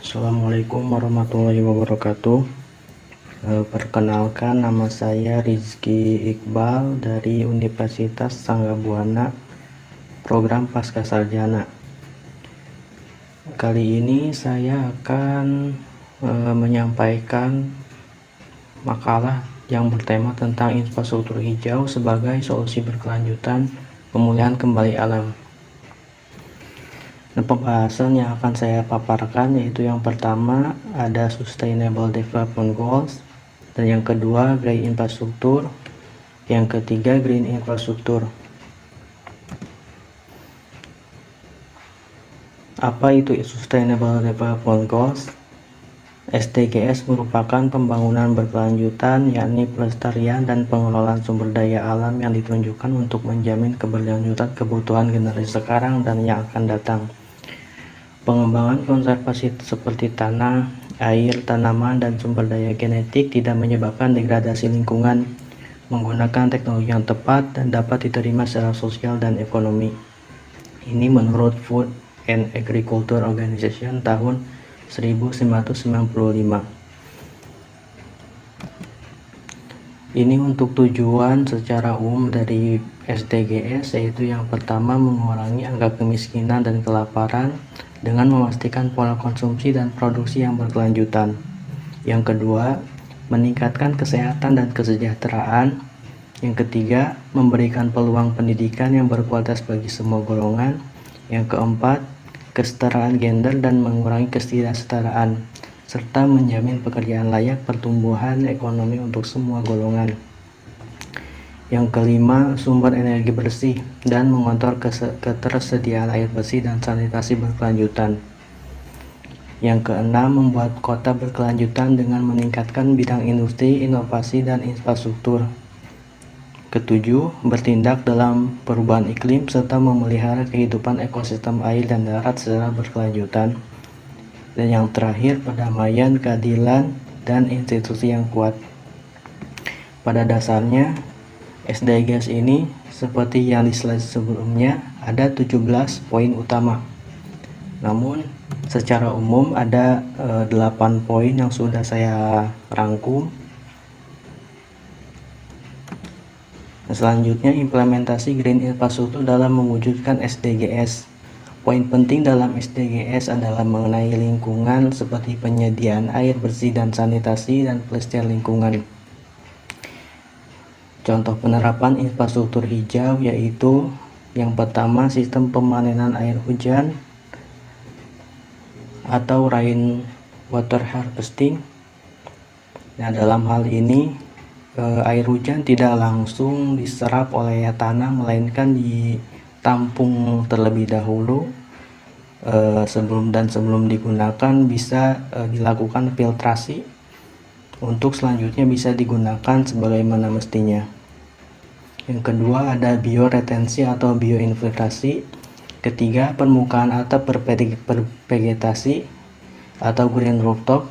Assalamualaikum warahmatullahi wabarakatuh. Perkenalkan, nama saya Rizky Iqbal dari Universitas Sanggabuana, program Pascasarjana. Kali ini saya akan menyampaikan makalah yang bertema tentang infrastruktur hijau sebagai solusi berkelanjutan pemulihan kembali alam. Nah, pembahasan yang akan saya paparkan yaitu yang pertama ada Sustainable Development Goals, dan yang kedua Grey Infrastructure, yang ketiga Green Infrastructure. Apa itu Sustainable Development Goals? SDGs merupakan pembangunan berkelanjutan, yakni pelestarian dan pengelolaan sumber daya alam yang ditunjukkan untuk menjamin keberlanjutan kebutuhan generasi sekarang dan yang akan datang. Pengembangan konservasi seperti tanah, air, tanaman, dan sumber daya genetik tidak menyebabkan degradasi lingkungan, menggunakan teknologi yang tepat dan dapat diterima secara sosial dan ekonomi. Ini menurut Food and Agriculture Organization tahun 1995. Ini untuk tujuan secara umum dari SDGs, yaitu yang pertama mengurangi angka kemiskinan dan kelaparan dengan memastikan pola konsumsi dan produksi yang berkelanjutan. Yang kedua, meningkatkan kesehatan dan kesejahteraan. Yang ketiga, memberikan peluang pendidikan yang berkualitas bagi semua golongan. Yang keempat, kesetaraan gender dan mengurangi ketidaksetaraan, serta menjamin pekerjaan layak, pertumbuhan ekonomi untuk semua golongan. Yang kelima, sumber energi bersih dan mengontrol ketersediaan air bersih dan sanitasi berkelanjutan. Yang keenam, membuat kota berkelanjutan dengan meningkatkan bidang industri, inovasi, dan infrastruktur. Ketujuh, bertindak dalam perubahan iklim serta memelihara kehidupan ekosistem air dan darat secara berkelanjutan. Dan yang terakhir, perdamaian, keadilan, dan institusi yang kuat. Pada dasarnya, SDGs ini seperti yang di slide sebelumnya ada 17 poin utama. Namun secara umum ada 8 poin yang sudah saya rangkum. Selanjutnya, implementasi Green Infrastructure dalam mewujudkan SDGs. Poin penting dalam SDGs adalah mengenai lingkungan seperti penyediaan air bersih dan sanitasi dan pelestarian lingkungan. Contoh penerapan infrastruktur hijau yaitu yang pertama, sistem pemanenan air hujan atau rain water harvesting. Nah, dalam hal ini air hujan tidak langsung diserap oleh tanah, melainkan ditampung terlebih dahulu sebelum digunakan bisa dilakukan filtrasi untuk selanjutnya bisa digunakan sebagaimana mestinya. Yang kedua ada bioretensi atau bioinfiltrasi. Ketiga, permukaan atap bervegetasi atau green rooftop.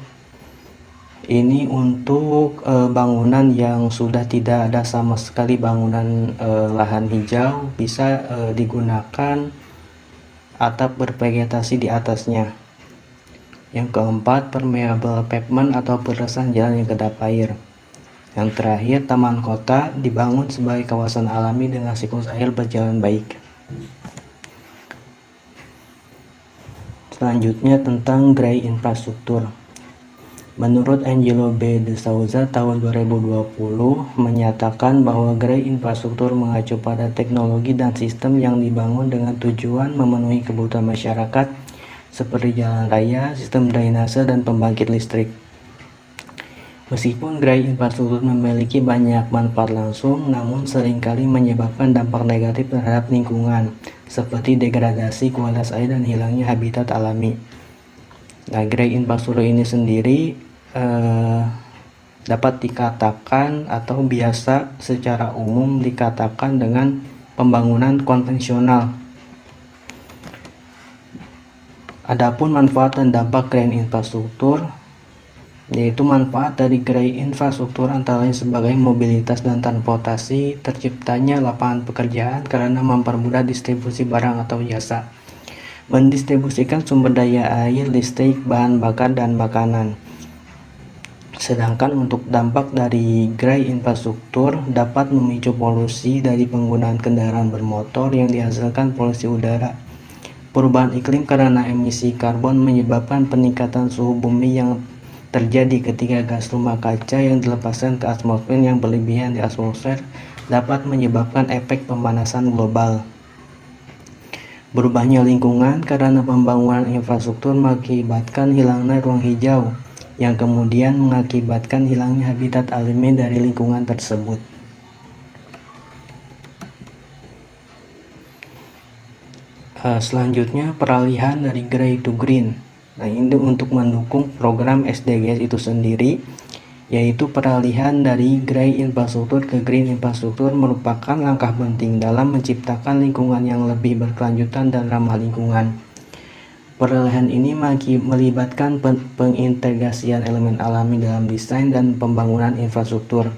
Ini untuk bangunan yang sudah tidak ada sama sekali bangunan lahan hijau, bisa digunakan atap bervegetasi di atasnya. Yang keempat, permeable pavement atau peresan jalan yang kedap air. Yang terakhir, taman kota dibangun sebagai kawasan alami dengan siklus air berjalan baik. Selanjutnya tentang Grey Infrastructure. Menurut Angelo B. de Souza tahun 2020 menyatakan bahwa Grey Infrastructure mengacu pada teknologi dan sistem yang dibangun dengan tujuan memenuhi kebutuhan masyarakat seperti jalan raya, sistem drainase, dan pembangkit listrik. Meskipun Grey Infrastructure memiliki banyak manfaat langsung, namun seringkali menyebabkan dampak negatif terhadap lingkungan, seperti degradasi kualitas air dan hilangnya habitat alami. Nah, Grey Infrastructure ini sendiri dapat dikatakan atau biasa secara umum dikatakan dengan pembangunan konvensional. Adapun manfaat dan dampak Green Infrastructure, yaitu manfaat dari Grey Infrastructure antara lain sebagai mobilitas dan transportasi, terciptanya lapangan pekerjaan karena mempermudah distribusi barang atau jasa, mendistribusikan sumber daya air, listrik, bahan bakar, dan makanan. Sedangkan untuk dampak dari grey infrastruktur dapat memicu polusi dari penggunaan kendaraan bermotor yang dihasilkan polusi udara. Perubahan iklim karena emisi karbon menyebabkan peningkatan suhu bumi yang terjadi ketika gas rumah kaca yang dilepaskan ke atmosfer yang berlebihan di atmosfer dapat menyebabkan efek pemanasan global. Berubahnya lingkungan karena pembangunan infrastruktur mengakibatkan hilangnya ruang hijau, yang kemudian mengakibatkan hilangnya habitat alami dari lingkungan tersebut. Selanjutnya, peralihan dari grey to green. Nah, ini untuk mendukung program SDGs itu sendiri, yaitu peralihan dari grey infrastruktur ke green infrastruktur merupakan langkah penting dalam menciptakan lingkungan yang lebih berkelanjutan dan ramah lingkungan. Peralihan ini melibatkan pengintegrasian elemen alami dalam desain dan pembangunan infrastruktur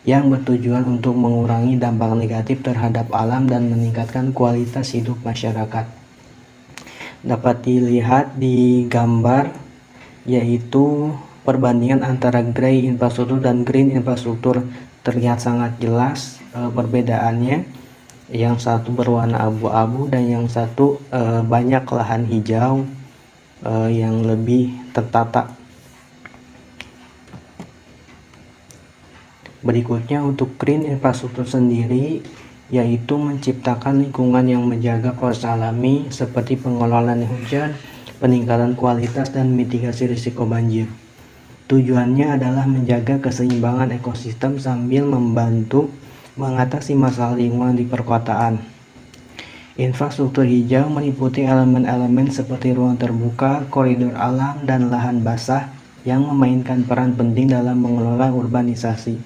yang bertujuan untuk mengurangi dampak negatif terhadap alam dan meningkatkan kualitas hidup masyarakat. Dapat dilihat di gambar, yaitu perbandingan antara grey infrastruktur dan green infrastruktur terlihat sangat jelas perbedaannya. Yang satu berwarna abu-abu dan yang satu banyak lahan hijau yang lebih tertata. Berikutnya untuk green infrastruktur sendiri, yaitu menciptakan lingkungan yang menjaga proses alami seperti pengelolaan hujan, peningkatan kualitas, dan mitigasi risiko banjir. Tujuannya adalah menjaga keseimbangan ekosistem sambil membantu mengatasi masalah lingkungan di perkotaan. Infrastruktur hijau meliputi elemen-elemen seperti ruang terbuka, koridor alam, dan lahan basah yang memainkan peran penting dalam mengelola urbanisasi.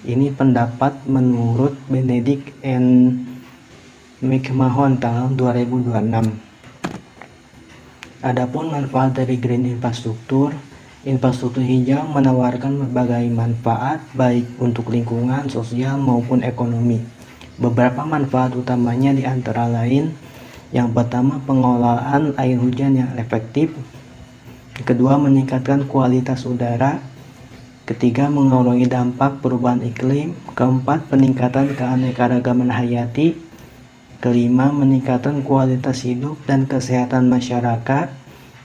Ini pendapat menurut Benedict and McMahon tahun 2026. Adapun manfaat dari green infrastruktur hijau menawarkan berbagai manfaat baik untuk lingkungan, sosial, maupun ekonomi. Beberapa manfaat utamanya diantara lain, yang pertama pengelolaan air hujan yang efektif, kedua meningkatkan kualitas udara, ketiga mengurangi dampak perubahan iklim, keempat peningkatan keanekaragaman hayati, kelima meningkatkan kualitas hidup dan kesehatan masyarakat,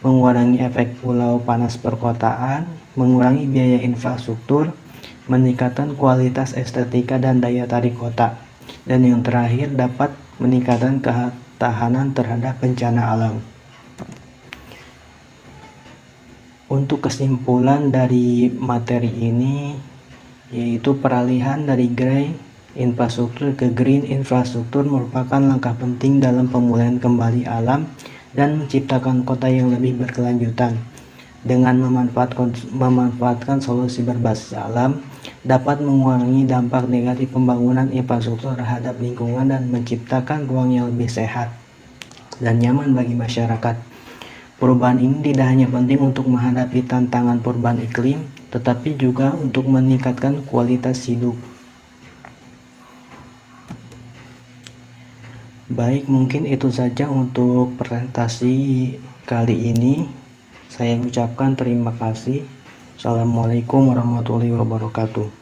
mengurangi efek pulau panas perkotaan, mengurangi biaya infrastruktur, meningkatkan kualitas estetika dan daya tarik kota, dan yang terakhir dapat meningkatkan ketahanan terhadap bencana alam. Untuk kesimpulan dari materi ini, yaitu peralihan dari grey infrastruktur ke green infrastruktur merupakan langkah penting dalam pemulihan kembali alam dan menciptakan kota yang lebih berkelanjutan. Dengan memanfaatkan solusi berbasis alam, dapat mengurangi dampak negatif pembangunan infrastruktur terhadap lingkungan dan menciptakan ruang yang lebih sehat dan nyaman bagi masyarakat. Perubahan ini tidak hanya penting untuk menghadapi tantangan perubahan iklim, tetapi juga untuk meningkatkan kualitas hidup. Baik, mungkin itu saja untuk presentasi kali ini. Saya ucapkan terima kasih. Assalamualaikum warahmatullahi wabarakatuh.